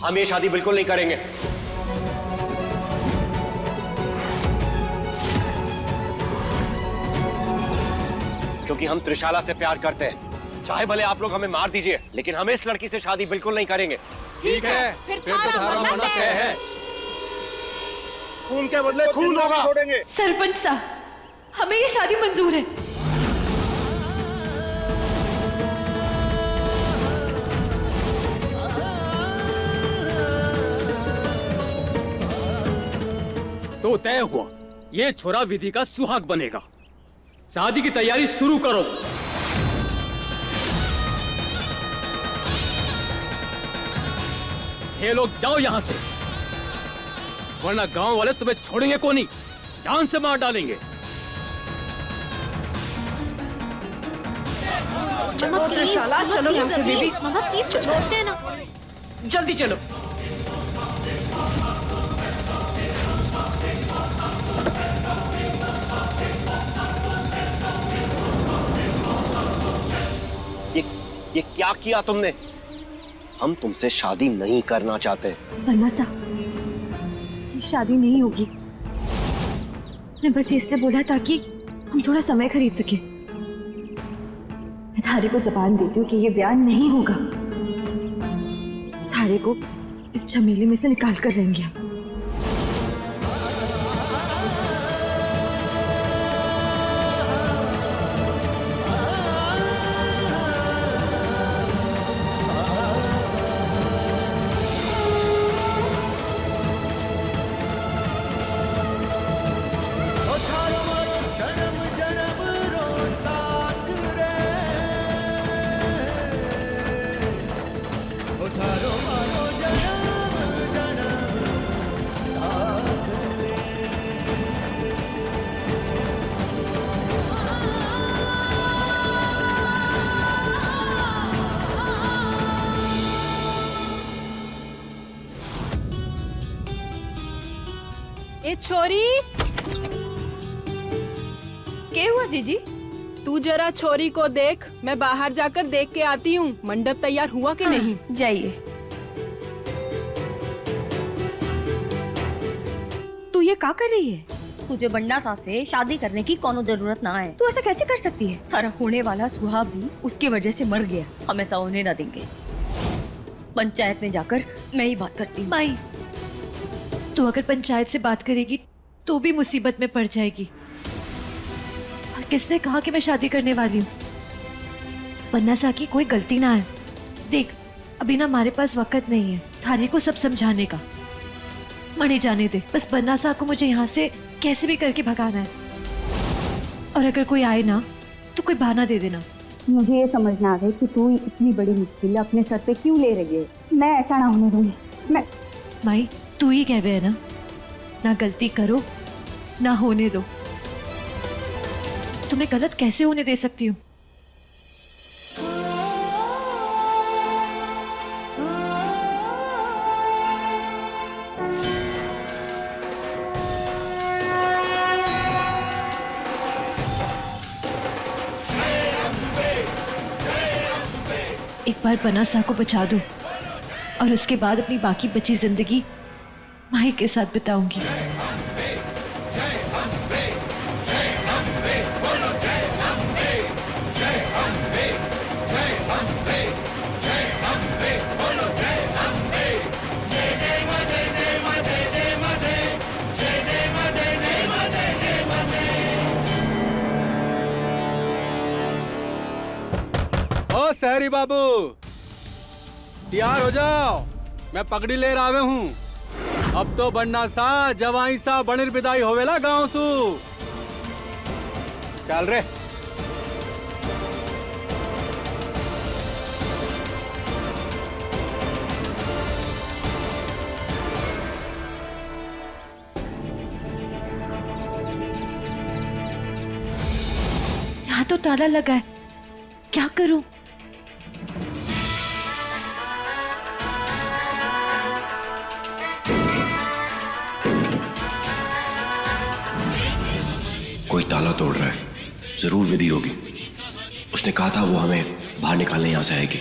हम ये शादी बिल्कुल नहीं करेंगे। क्योंकि हम त्रिशाला से प्यार करते हैं। चाहे भले आप लोग हमें मार दीजिए, लेकिन हम इस लड़की से शादी बिल्कुल नहीं करेंगे। ठीक है, फिर तो तुम्हारा मना तय है। खून के बदले खून होगा। छोड़ेंगे। सरपंच साहब, हमें ये शादी मंजूर है। तो तय हुआ, ये छोरा विधि का सुहाग बनेगा। शादी की तैयारी शुरू करो। ये लोग जाओ यहां से, वरना गांव वाले तुम्हें छोड़ेंगे को नहीं, जान से मार डालेंगे। त्रिशाला, चलो यहाँ से बेबी। मम्मा प्लीज छोड़ते हैं ना, जल्दी चलो। ये क्या किया तुमने? हम तुमसे शादी नहीं करना चाहते। बन्ना साहब, ये शादी नहीं होगी। मैं बस इसलिए बोला ताकि हम थोड़ा समय खरीद सके। मैं थारे को जबान देती हूँ कि ये ब्याह नहीं होगा। थारे को इस झमेले में से निकाल कर रहेंगे हम। ए छोरी, क्या हुआ जीजी? तू जरा छोरी को देख, मैं बाहर जाकर देख के आती हूँ। मंडप तैयार हुआ कि नहीं? जाइए। तू ये क्या कर रही है? तुझे बन्ना सा से शादी करने की कोनो जरूरत ना है। तू ऐसा कैसे कर सकती है? थारा होने वाला सुहाग भी उसकी वजह से मर गया। हम ऐसा होने ना देंगे। पंचायत में जाकर मैं ही बात करती हूँ। माई, तू अगर पंचायत से बात करेगी तो भी मुसीबत में पड़ जाएगी। और किसने कहा कि मैं शादी करने वाली हूँ? बन्ना सा की कोई गलती ना है। देख, अभी ना हमारे पास वक्त नहीं है थारे को सब समझाने का। मरे जाने दे, बस बन्ना सा को मुझे यहाँ से कैसे भी करके भगाना है। और अगर कोई आए ना तो कोई बहाना दे देना। मुझे ये समझना आ रहा है कि तू इतनी बड़ी मुश्किल अपने सर पे क्यों ले रही है। मैं ऐसा ना होने दूंगी। मैं माई, तू ही कहवे है ना गलती करो ना होने दो। तुम्हें गलत कैसे होने दे सकती हूँ? एक बार बन्ना सा को बचा दूं और उसके बाद अपनी बाकी बची जिंदगी माही के साथ बिताऊंगी। ओ सहरी बाबू, तैयार हो जाओ, मैं पगड़ी ले रहा हूँ। अब तो बन्ना सा जवाई सा बनिर विदाई होवेला गाँव सू। चल रे। यहाँ तो ताला लगा है, क्या करूं? कोई ताला तोड़ रहा है, जरूर विधि होगी। उसने कहा था वो हमें बाहर निकालने यहाँ से आएगी।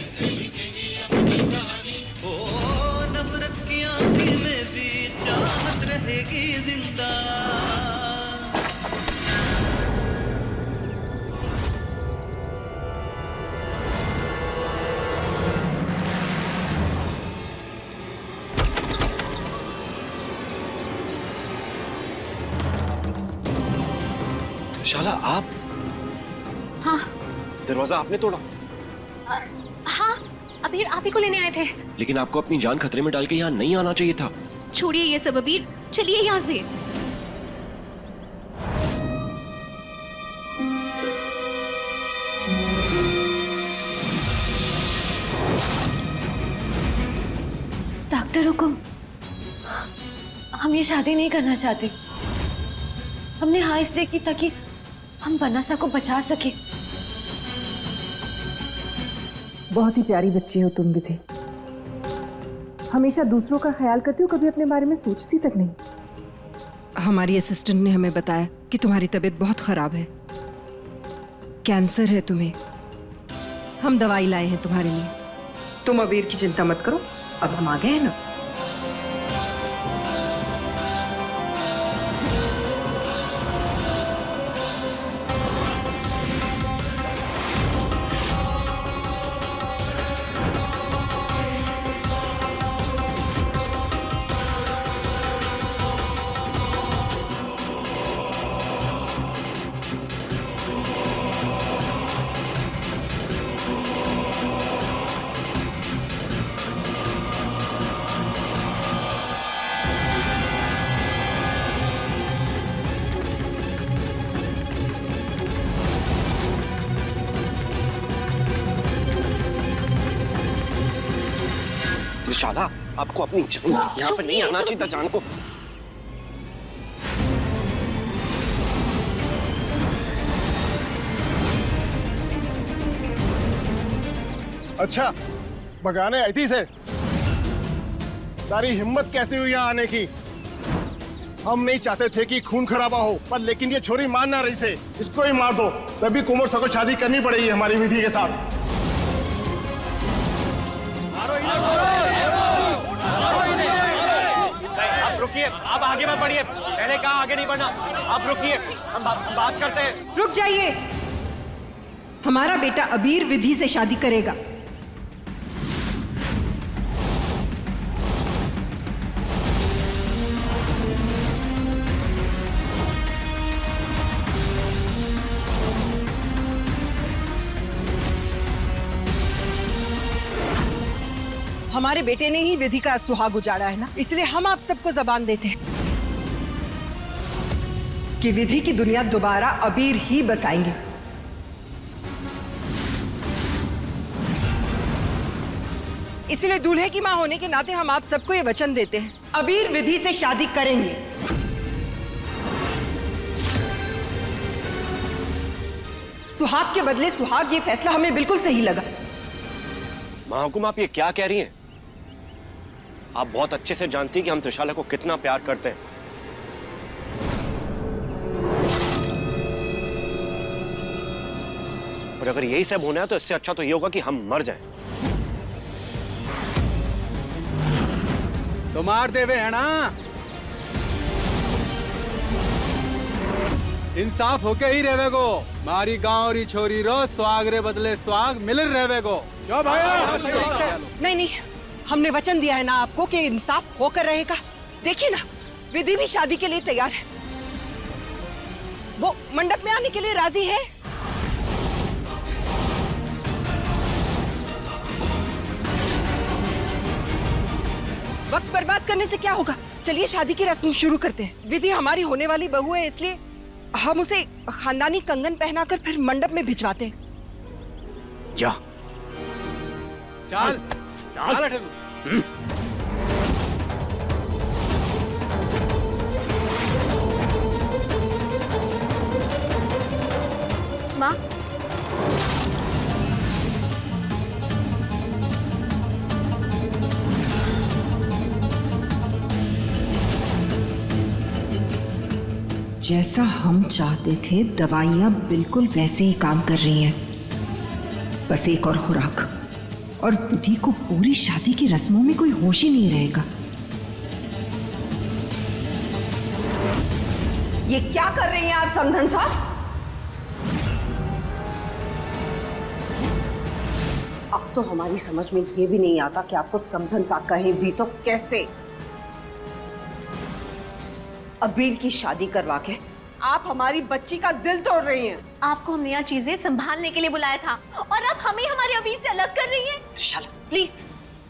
रहेगी जिंदा। त्रिशाला, आप? हाँ दरवाजा आपने तोड़ा? हाँ, अबीर आप ही को लेने आए थे। लेकिन आपको अपनी जान खतरे में डाल के यहाँ नहीं आना चाहिए था। छोड़िए ये सब अबीर, चलिए यहाँ से। डॉक्टर हुकुम, हम ये शादी नहीं करना चाहते। हमने हाँ इसलिए की ताकि हम बनासा को बचा सके। बहुत ही प्यारी बच्ची हो तुम विधि। हमेशा दूसरों का ख्याल करती हो, कभी अपने बारे में सोचती तक नहीं। हमारी असिस्टेंट ने हमें बताया कि तुम्हारी तबीयत बहुत खराब है, कैंसर है तुम्हें। हम दवाई लाए हैं तुम्हारे लिए। तुम अबीर की चिंता मत करो, अब हम आ गए हैं ना। त्रिशाला, आपको अपनी जान यहाँ पे नहीं आना चाहिए था, जान को। अच्छा, भगाने आई थी इसे? सारी हिम्मत कैसे हुई यहाँ आने की? हम नहीं चाहते थे कि खून खराबा हो, पर लेकिन ये छोरी मान ना रही से। इसको ही मार दो, तभी कुंवर को शादी करनी पड़ेगी हमारी विधि के साथ। आप रुकिए, आप आगे मत बढ़िए। मैंने कहा आगे नहीं बढ़ना। आप रुकिए, हम बात करते हैं। रुक जाइए। हमारा बेटा अबीर विधि से शादी करेगा। हमारे बेटे ने ही विधि का सुहाग उजाड़ा है ना, इसलिए हम आप सबको जबान देते हैं कि विधि की दुनिया दोबारा अबीर ही बसाएंगे। इसलिए दूल्हे की मां होने के नाते हम आप सबको ये वचन देते हैं, अबीर विधि से शादी करेंगे। सुहाग के बदले सुहाग, ये फैसला हमें बिल्कुल सही लगा। महाहुकुम, आप ये क्या कह रही हैं? आप बहुत अच्छे से जानती हैं कि हम त्रिशाला को कितना प्यार करते हैं। और अगर यही सब होना है तो इससे अच्छा तो ये होगा कि हम मर जाएं। तो मार देवे है ना? इंसाफ होके ही रहवे गो। मारी गांव री छोरी रो स्वाग रे बदले स्वाग मिल रहवे गो। क्यों भाई? नहीं नहीं, हमने वचन दिया है ना आपको कि इंसाफ होकर रहेगा। देखिए ना, विधि भी शादी के लिए तैयार है। वो मंडप में आने के लिए राजी है। वक्त बर्बाद करने से क्या होगा? चलिए शादी की रस्म शुरू करते हैं। विधि हमारी होने वाली बहू है, इसलिए हम उसे खानदानी कंगन पहनाकर फिर मंडप में भिजवाते हैं। जा। चल चल। माँ, जैसा हम चाहते थे, दवाइयां बिल्कुल वैसे ही काम कर रही हैं। बस एक और खुराक और विधि को पूरी शादी की रस्मों में कोई होश ही नहीं रहेगा। ये क्या कर रही हैं आप समधन साहब? अब तो हमारी समझ में ये भी नहीं आता कि आपको समधन सा कहे भी तो कैसे। अबीर की शादी करवा के आप हमारी बच्ची का दिल तोड़ रही हैं। आपको हमने यहाँ चीजें संभालने के लिए बुलाया था और आप हमें हमारे अबीर से अलग कर रही हैं। त्रिशाला प्लीज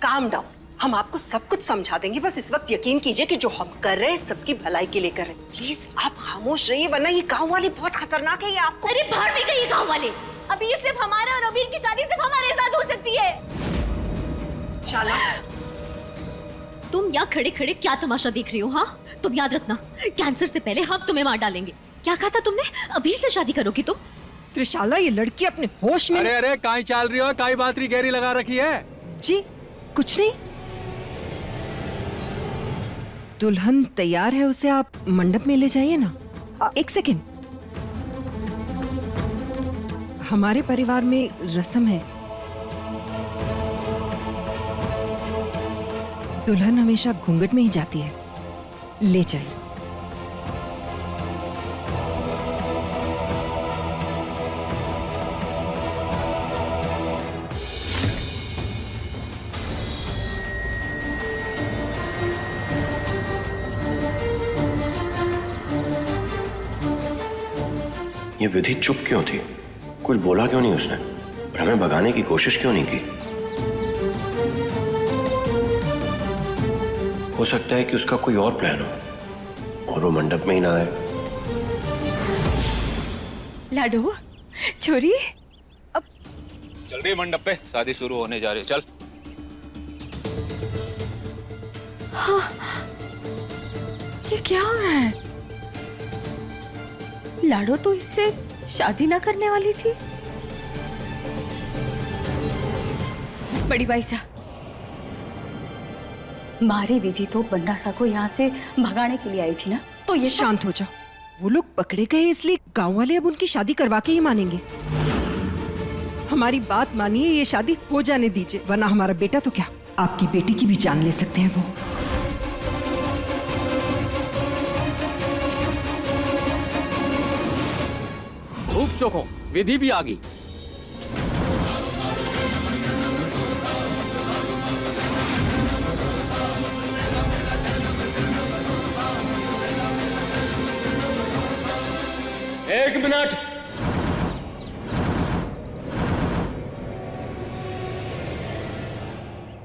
काम डाउन, हम आपको सब कुछ समझा देंगे, बस इस वक्त यकीन कीजिए कि जो हम कर रहे हैं सबकी भलाई के लिए कर रहे हैं। प्लीज आप खामोश रहिए, वरना ये गांव वाले बहुत खतरनाक है। ये आपको अरे बाहर में गई गांव वाले। अबीर सिर्फ हमारा और अबीर की शादी सिर्फ हमारे साथ हो सकती है। शाला तुम यहाँ खड़े खड़े क्या तमाशा देख रही हो? हाँ, तुम याद रखना, कैंसर से पहले हम तुम्हें मार डालेंगे। क्या कहा था तुमने? अबीर से शादी करोगी तुम? त्रिशाला ये लड़की अपने होश में। अरे अरे काई चाल रही हो? काई बातरी गहरी लगा रखी है? जी कुछ नहीं। दुल्हन तैयार है, उसे आप मंडप में ले जाइए ना। एक सेकेंड, हमारे परिवार में रस्म है, दुल्हन हमेशा घूंघट में ही जाती है। ले जाइए। ये विधि चुप क्यों थी? कुछ बोला क्यों नहीं उसने? और हमें भगाने की कोशिश क्यों नहीं की? हो सकता है कि उसका कोई और प्लान हो और वो मंडप में ही ना आए। लाडो, छोरी, अब चल रही मंडप पे, शादी शुरू होने जा रही है, चल। हाँ, ये क्या हो रहा है? लाडो तो इससे शादी ना करने वाली थी। बड़ी भाई साहब, मारी विधि तो बन्नासा को यहाँ से भगाने के लिए आई थी ना, तो ये शांत हो जाओ। वो लोग पकड़े गए इसलिए गांव वाले अब उनकी शादी करवा के ही मानेंगे। हमारी बात मानिए, ये शादी हो जाने दीजिए, वरना हमारा बेटा तो क्या, आपकी बेटी की भी जान ले सकते हैं वो। धूप चोखो, विधि भी आ गई। एक मिनट,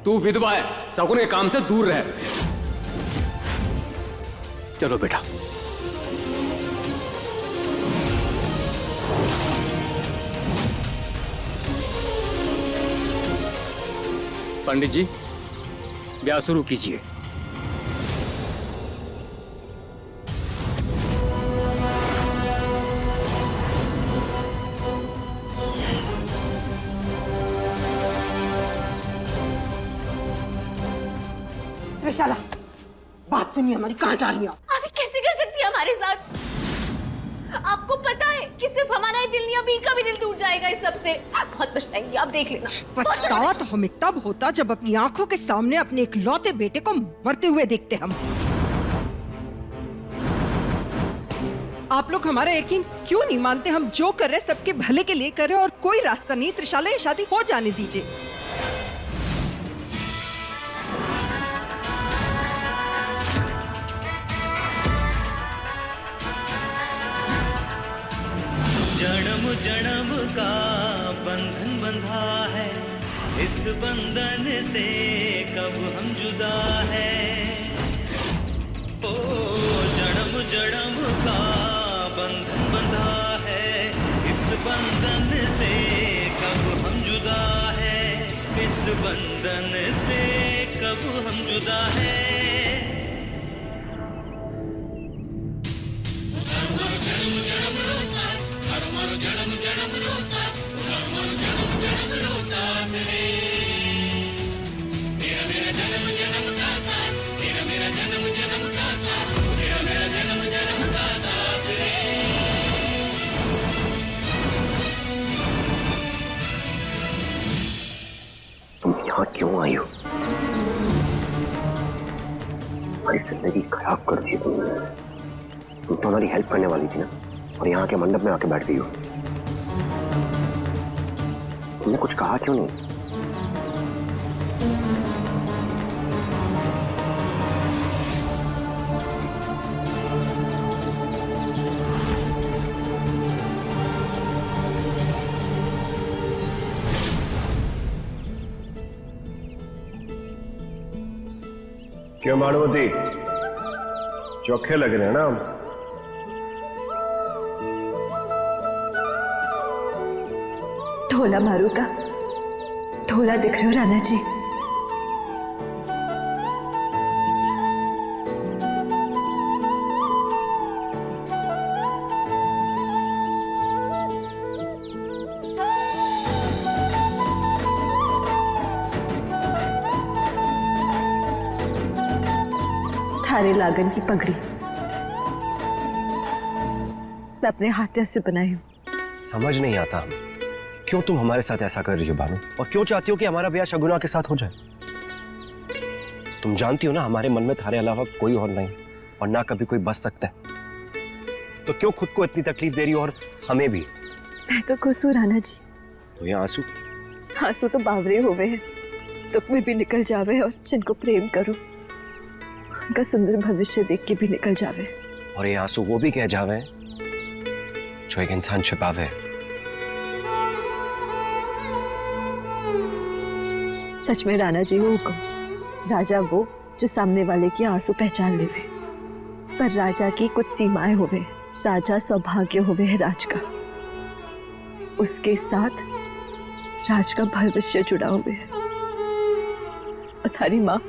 तू विधवा है, शगुन के काम से दूर रह। चलो बेटा। पंडित जी, ब्याह शुरू कीजिए। त्रिशाला, बात सुनिए हमारी, कहाँ जा रही हैं आप? आप कैसे कर सकती है हमारे साथ? आपको पता है कि सिर्फ हमारा ही दिल नहीं, अबीर का भी दिल टूट जाएगा इस सब से। बहुत पछताएंगे, आप देख लेना। पछतावा तो हमें तब होता जब अपनी आंखों के सामने अपने इकलौते बेटे को मरते हुए देखते हम। आप लोग हमारा यकीन क्यों नहीं मानते? हम जो कर रहे सबके भले के लिए कर रहे और कोई रास्ता नहीं। त्रिशाला, ये शादी हो जाने दीजिए। जन्म जन्म का बंधन बंधा है, इस बंधन से कब हम जुदा है। ओ जन्म जन्म का बंधन बंधा है, इस बंधन से कब हम जुदा है, इस बंधन से कब हम जुदा है। तुम यहाँ क्यों आई हो? हमारी जिंदगी खराब कर दी तुमने। तुम तो हमारी हेल्प करने वाली थी ना, और यहाँ के मंडप में आके बैठ गई हो। तुमने कुछ कहा क्यों नहीं? क्यों मानवती, चोखे लग रहे हैं ना हम? ढोला मारू का ढोला दिख रहे हो राणा जी? थारे लागन की पगड़ी मैं अपने हाथ से बनाई हूँ। समझ नहीं आता क्यों तुम हमारे साथ ऐसा कर रही हो भानु, और क्यों चाहती हो कि हमारा ब्याह शगुना के साथ हो जाए? तुम जानती हो ना हमारे मन में थारे अलावा कोई और नहीं, और ना कभी कोई बच सकता है। तो क्यों खुद को इतनी तकलीफ दे रही हो, और हमें भी? मैं तो खुश हूँ राणा जी। तो ये आंसू? आंसू तो बावरे हो गए हैं, दुख में भी निकल जावे, और जिनको प्रेम करो उनका सुंदर भविष्य देख के भी निकल जावे। और ये आंसू वो भी कह जावे जो एक इंसान छिपावे। सच में राणा जी वो को राजा वो जो सामने वाले की आंसू पहचान लेवे, पर राजा की कुछ सीमाएं होवे। राजा सौभाग्य होवे है राज का, उसके साथ राज का भविष्य जुड़ा हुए है। और थारी माँ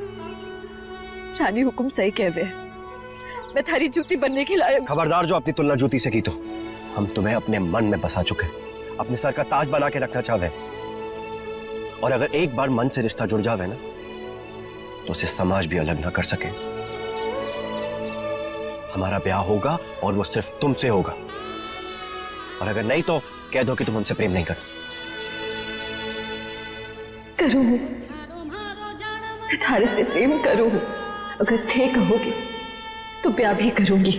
रानी हुकुम सही कहवे है, मैं थारी जूती बनने के लायक। खबरदार जो अपनी तुलना जूती से की तो। हम तुम्हें अपने मन में बसा चुके, अपने सर का ताज बना के रखना चाहे, और अगर एक बार मन से रिश्ता जुड़ जावे ना तो उसे समाज भी अलग ना कर सके। हमारा ब्याह होगा और वो सिर्फ तुमसे होगा, और अगर नहीं तो कह दो कि तुम हमसे प्रेम नहीं करते। करूँ मैं थारे से प्रेम करूँ, अगर थे कहोगे तो ब्याह भी करूंगी,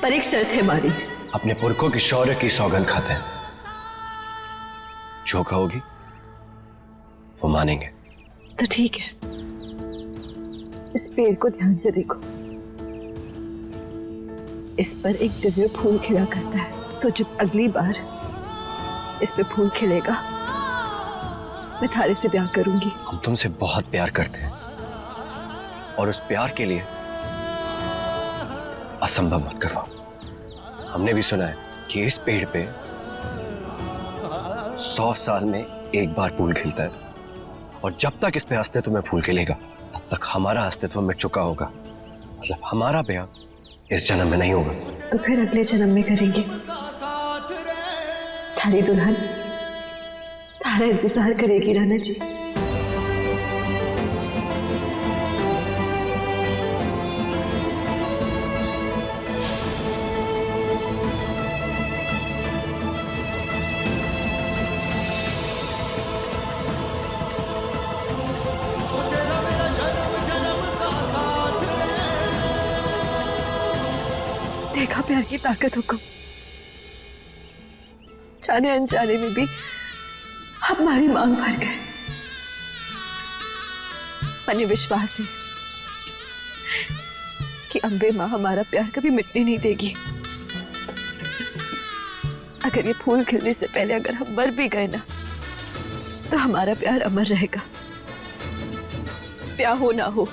पर एक शर्त है हमारी। अपने पुरखों की शौर्य की सौगंध खाते हैं, जो कहोगी वो मानेंगे। तो ठीक है, इस पेड़ को ध्यान से देखो, इस पर एक दिव्य फूल खिला करता है, तो जब अगली बार इस पे फूल खिलेगा मैं थारे से ब्याह करूंगी। हम तुमसे बहुत प्यार करते हैं, और उस प्यार के लिए असंभव मत करवाओ। हमने भी सुना है कि इस पेड़ पे 100 साल में एक बार फूल खिलता है, और जब तक इस पे अस्तित्व में फूल खिलेगा तब तक हमारा अस्तित्व मिट चुका होगा। मतलब हमारा ब्याह इस जन्म में नहीं होगा। तो फिर अगले जन्म में करेंगे। थारी दुल्हन थारा इंतजार करेगी राणा जी। देखा प्यार की ताकत हुक्म, जाने अनजाने में भी हमारी मांग भर गए। मने विश्वास है कि अम्बे माँ हमारा प्यार कभी मिटने नहीं देगी। अगर ये फूल खिलने से पहले अगर हम मर भी गए ना तो हमारा प्यार अमर रहेगा, ब्याह हो ना हो।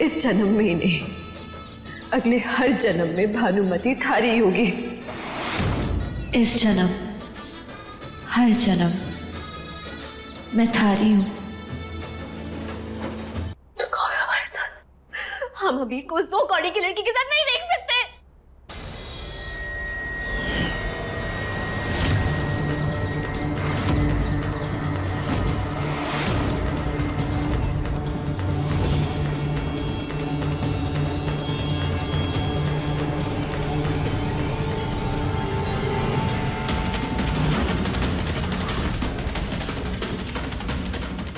इस जन्म में ही नहीं, अगले हर जन्म में भानुमति थारी होगी। इस जन्म हर जन्म मैं थारी हूँ। तो कहो हमारे साथ, हम अभी को उस 2 कौड़ी की लड़की के साथ नहीं देख सकते।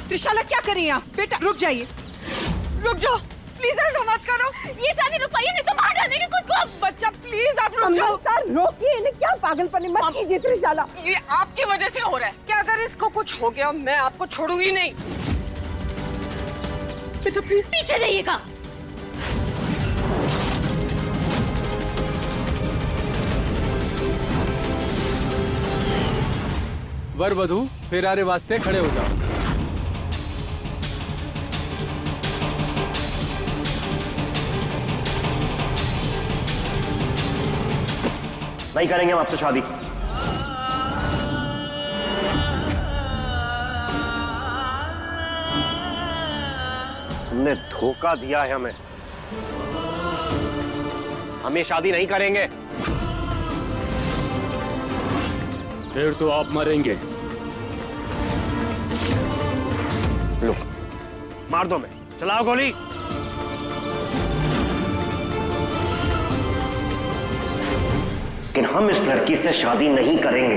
त्रिशाला क्या कर रही हैं आप? बेटा रुक जाइए। रुक जाओ प्लीज, ऐसा मत करो। ये शादी रुकवाइए नहीं तो बाहर डालेंगे खुद को। बच्चा प्लीज आप रुक जाओ। सर रोकिए इन्हें, क्या पागलपन मत कीजिए त्रिशाला। ये आपकी वजह से हो रहा है। क्या अगर इसको कुछ हो गया मैं आपको छोड़ूंगी नहीं। बेटा प्लीज पीछे जाइएगा। वर वधू फेरारे वास्ते खड़े हो जाओ। नहीं करेंगे हम आपसे शादी। तुमने धोखा दिया है हमें। हम ये शादी नहीं करेंगे। फिर तो आप मरेंगे। लो मार दो, मैं चलाओ गोली। लेकिन हम इस लड़की से शादी नहीं करेंगे।